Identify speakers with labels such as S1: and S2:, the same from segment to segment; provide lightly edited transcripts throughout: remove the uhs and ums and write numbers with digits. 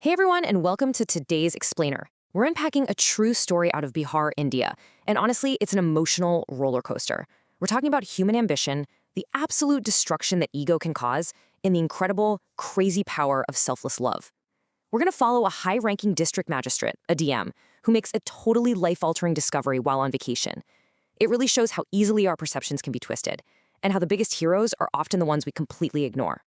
S1: Hey everyone, and welcome to today's Explainer. We're unpacking a true story out of Bihar, India. And honestly, it's an emotional roller coaster. We're talking about human ambition, the absolute destruction that ego can cause, and the incredible, crazy power of selfless love. We're going to follow a high-ranking district magistrate, a DM, who makes a totally life-altering discovery while on vacation. It really shows how easily our perceptions can be twisted, and how the biggest heroes are often the ones we completely ignore.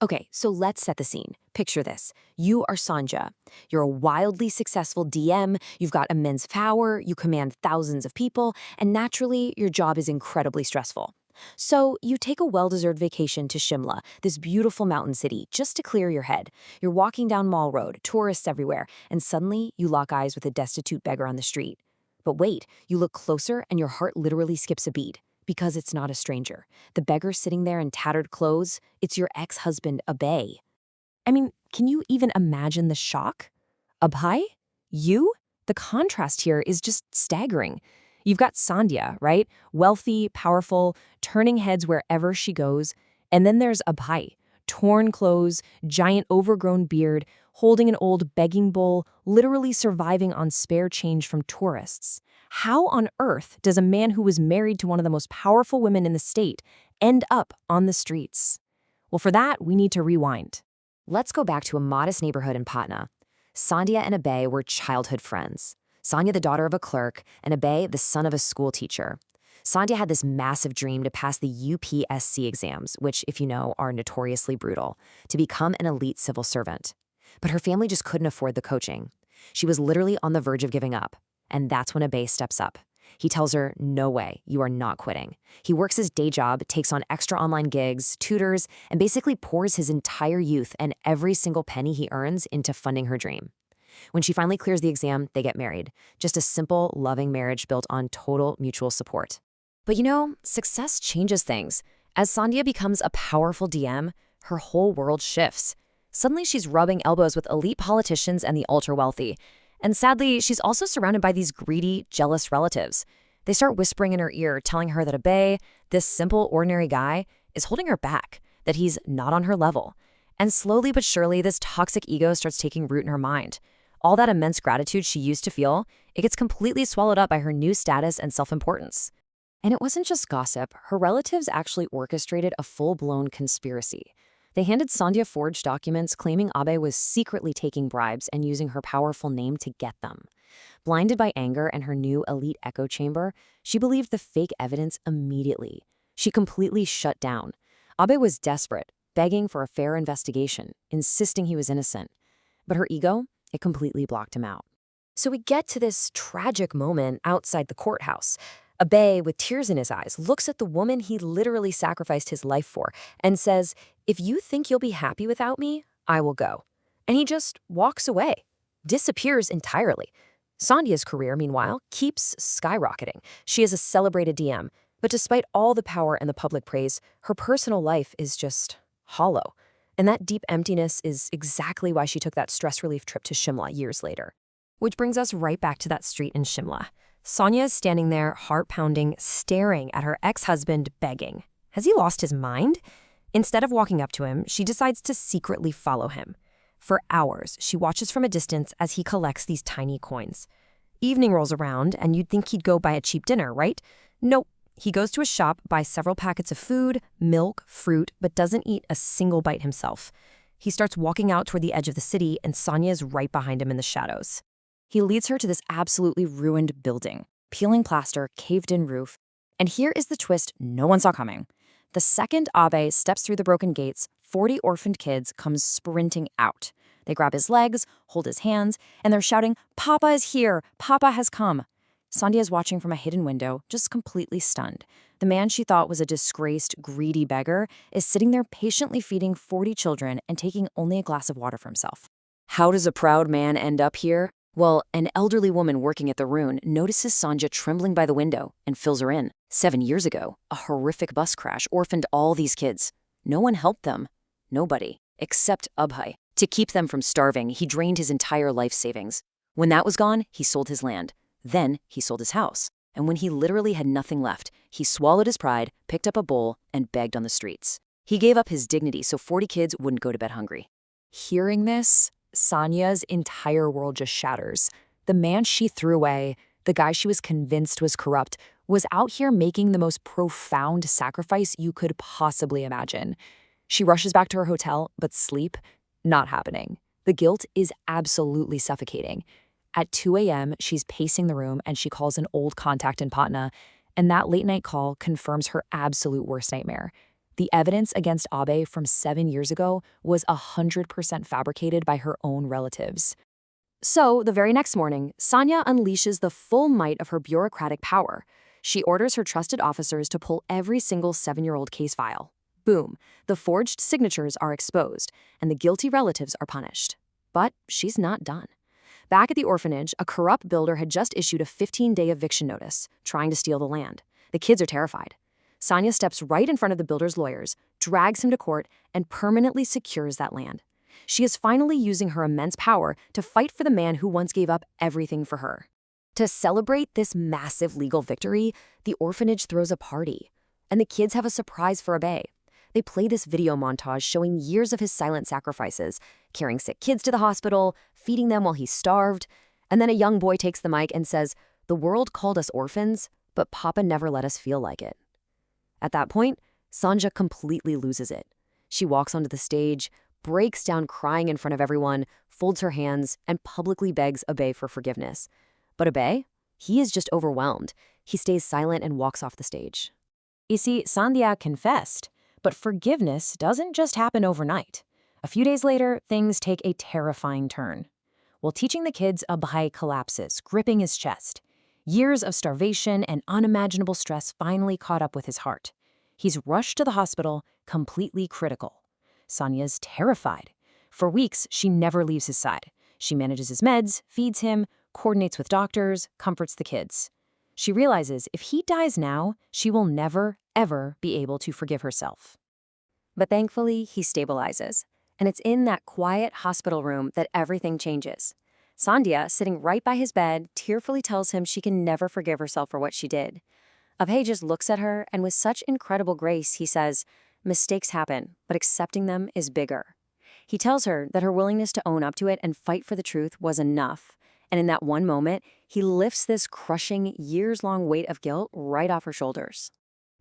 S1: Okay, so let's set the scene. Picture this. You are Sanja. You're a wildly successful DM, you've got immense power, you command thousands of people, and naturally, your job is incredibly stressful. So you take a well-deserved vacation to Shimla, this beautiful mountain city, just to clear your head. You're walking down Mall Road, tourists everywhere, and suddenly you lock eyes with a destitute beggar on the street. But wait, you look closer and your heart literally skips a beat. Because it's not a stranger. The beggar sitting there in tattered clothes, it's your ex-husband, Abhay. I mean, can you even imagine the shock? Abhay? You? The contrast here is just staggering. You've got Sandhya, right? Wealthy, powerful, turning heads wherever she goes. And then there's Abhay. Torn clothes, giant overgrown beard, holding an old begging bowl, literally surviving on spare change from tourists. How on earth does a man who was married to one of the most powerful women in the state end up on the streets? Well, for that, we need to rewind. Let's go back to a modest neighborhood in Patna. Sandhya and Abhay were childhood friends. Sandhya, the daughter of a clerk, and Abhay, the son of a school teacher. Sandhya had this massive dream to pass the UPSC exams, which, if you know, are notoriously brutal, to become an elite civil servant. But her family just couldn't afford the coaching. She was literally on the verge of giving up. And that's when Abhay steps up. He tells her, no way, you are not quitting. He works his day job, takes on extra online gigs, tutors, and basically pours his entire youth and every single penny he earns into funding her dream. When she finally clears the exam, they get married. Just a simple, loving marriage built on total mutual support. But you know, success changes things. As Sandhya becomes a powerful DM, her whole world shifts. Suddenly she's rubbing elbows with elite politicians and the ultra-wealthy. And sadly, she's also surrounded by these greedy, jealous relatives. They start whispering in her ear, telling her that Abhay, this simple, ordinary guy, is holding her back, that he's not on her level. And slowly but surely, this toxic ego starts taking root in her mind. All that immense gratitude she used to feel, it gets completely swallowed up by her new status and self-importance. And it wasn't just gossip. Her relatives actually orchestrated a full-blown conspiracy. They handed Sandhya forged documents claiming Abhay was secretly taking bribes and using her powerful name to get them. Blinded by anger and her new elite echo chamber, she believed the fake evidence immediately. She completely shut down. Abhay was desperate, begging for a fair investigation, insisting he was innocent. But her ego, it completely blocked him out. So we get to this tragic moment outside the courthouse. Abhay, with tears in his eyes, looks at the woman he literally sacrificed his life for and says, if you think you'll be happy without me, I will go. And he just walks away, disappears entirely. Sandhya's career, meanwhile, keeps skyrocketing. She is a celebrated DM, but despite all the power and the public praise, her personal life is just hollow. And that deep emptiness is exactly why she took that stress relief trip to Shimla years later. Which brings us right back to that street in Shimla. Sonia is standing there, heart-pounding, staring at her ex-husband begging. Has he lost his mind? Instead of walking up to him, she decides to secretly follow him. For hours, she watches from a distance as he collects these tiny coins. Evening rolls around, and you'd think he'd go buy a cheap dinner, right? Nope. He goes to a shop, buys several packets of food, milk, fruit, but doesn't eat a single bite himself. He starts walking out toward the edge of the city, and Sonia is right behind him in the shadows. He leads her to this absolutely ruined building, peeling plaster, caved-in roof. And here is the twist no one saw coming. The second Abhay steps through the broken gates, 40 orphaned kids come sprinting out. They grab his legs, hold his hands, and they're shouting, "Papa is here! Papa has come!" Sandhya is watching from a hidden window, just completely stunned. The man she thought was a disgraced, greedy beggar is sitting there patiently feeding 40 children and taking only a glass of water for himself. How does a proud man end up here? Well, an elderly woman working at the ruin notices Sandhya trembling by the window and fills her in. 7 years ago, a horrific bus crash orphaned all these kids. No one helped them. Nobody. Except Abhay. To keep them from starving, he drained his entire life savings. When that was gone, he sold his land. Then he sold his house. And when he literally had nothing left, he swallowed his pride, picked up a bowl, and begged on the streets. He gave up his dignity so 40 kids wouldn't go to bed hungry. Hearing this, Sonya's entire world just shatters. The man she threw away, the guy she was convinced was corrupt, was out here making the most profound sacrifice you could possibly imagine. She rushes back to her hotel, but sleep, not happening. The guilt is absolutely suffocating. At 2 a.m., she's pacing the room and she calls an old contact in Patna, and that late-night call confirms her absolute worst nightmare. The evidence against Abe from 7 years ago was 100% fabricated by her own relatives. So, the very next morning, Sonia unleashes the full might of her bureaucratic power. She orders her trusted officers to pull every single 7-year-old case file. Boom, the forged signatures are exposed, and the guilty relatives are punished. But she's not done. Back at the orphanage, a corrupt builder had just issued a 15-day eviction notice, trying to steal the land. The kids are terrified. Sonia steps right in front of the builder's lawyers, drags him to court, and permanently secures that land. She is finally using her immense power to fight for the man who once gave up everything for her. To celebrate this massive legal victory, the orphanage throws a party, and the kids have a surprise for Abe. They play this video montage showing years of his silent sacrifices, carrying sick kids to the hospital, feeding them while he starved, and then a young boy takes the mic and says, "The world called us orphans, but Papa never let us feel like it." At that point, Sanja completely loses it. She walks onto the stage, breaks down crying in front of everyone, folds her hands, and publicly begs Abe for forgiveness. But Abe, he is just overwhelmed. He stays silent and walks off the stage. You see, Sandhya confessed, but forgiveness doesn't just happen overnight. A few days later, things take a terrifying turn. While teaching the kids, Abhay collapses, gripping his chest. Years of starvation and unimaginable stress finally caught up with his heart. He's rushed to the hospital, completely critical. Sonia's terrified. For weeks, she never leaves his side. She manages his meds, feeds him, coordinates with doctors, comforts the kids. She realizes if he dies now, she will never, ever be able to forgive herself. But thankfully, he stabilizes. And it's in that quiet hospital room that everything changes. Sandhya, sitting right by his bed, tearfully tells him she can never forgive herself for what she did. Abhay just looks at her, and with such incredible grace, he says, "Mistakes happen, but accepting them is bigger." He tells her that her willingness to own up to it and fight for the truth was enough. And in that one moment, he lifts this crushing, years-long weight of guilt right off her shoulders.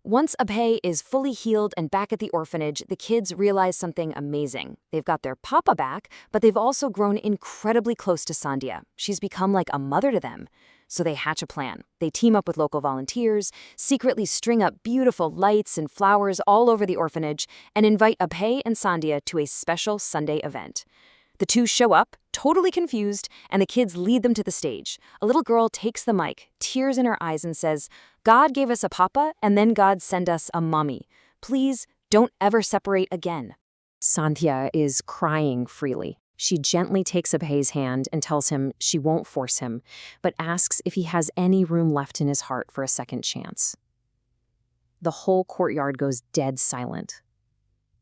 S1: Once Abhay is fully healed and back at the orphanage, the kids realize something amazing. They've got their papa back, but they've also grown incredibly close to Sandhya. She's become like a mother to them. So they hatch a plan. They team up with local volunteers, secretly string up beautiful lights and flowers all over the orphanage, and invite Abhay and Sandhya to a special Sunday event. The two show up, totally confused, and the kids lead them to the stage. A little girl takes the mic, tears in her eyes, and says, "God gave us a papa, and then God sent us a mommy. Please don't ever separate again." Sandhya is crying freely. She gently takes Abhay's hand and tells him she won't force him, but asks if he has any room left in his heart for a second chance. The whole courtyard goes dead silent.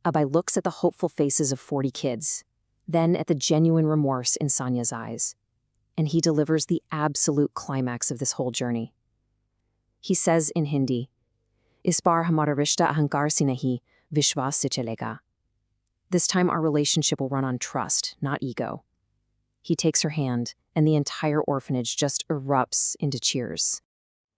S1: Abhay looks at the hopeful faces of 40 kids, then at the genuine remorse in Sonia's eyes, and he delivers the absolute climax of this whole journey. He says in Hindi, "Is baar hamara rishta ahankar se nahi, vishwas se chalega." This time our relationship will run on trust, not ego. He takes her hand, and the entire orphanage just erupts into cheers.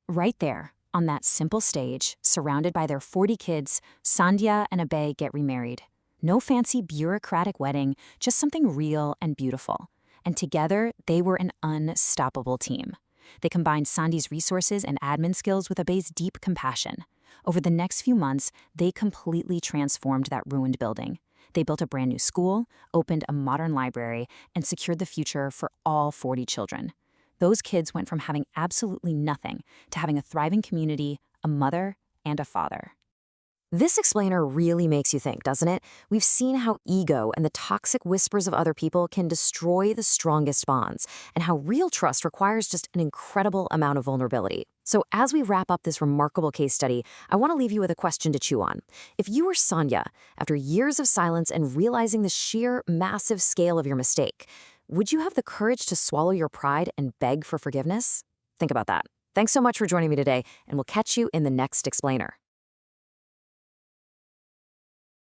S1: Right there, on that simple stage, surrounded by their 40 kids, Sandhya and Abhay get remarried. No fancy bureaucratic wedding, just something real and beautiful. And together, they were an unstoppable team. They combined Sandhi's resources and admin skills with Abhay's deep compassion. Over the next few months, they completely transformed that ruined building. They built a brand new school, opened a modern library, and secured the future for all 40 children. Those kids went from having absolutely nothing to having a thriving community, a mother, and a father. This explainer really makes you think, doesn't it? We've seen how ego and the toxic whispers of other people can destroy the strongest bonds, and how real trust requires just an incredible amount of vulnerability. So as we wrap up this remarkable case study, I want to leave you with a question to chew on. If you were Sandhya, after years of silence and realizing the sheer massive scale of your mistake, would you have the courage to swallow your pride and beg for forgiveness? Think about that. Thanks so much for joining me today, and we'll catch you in the next explainer.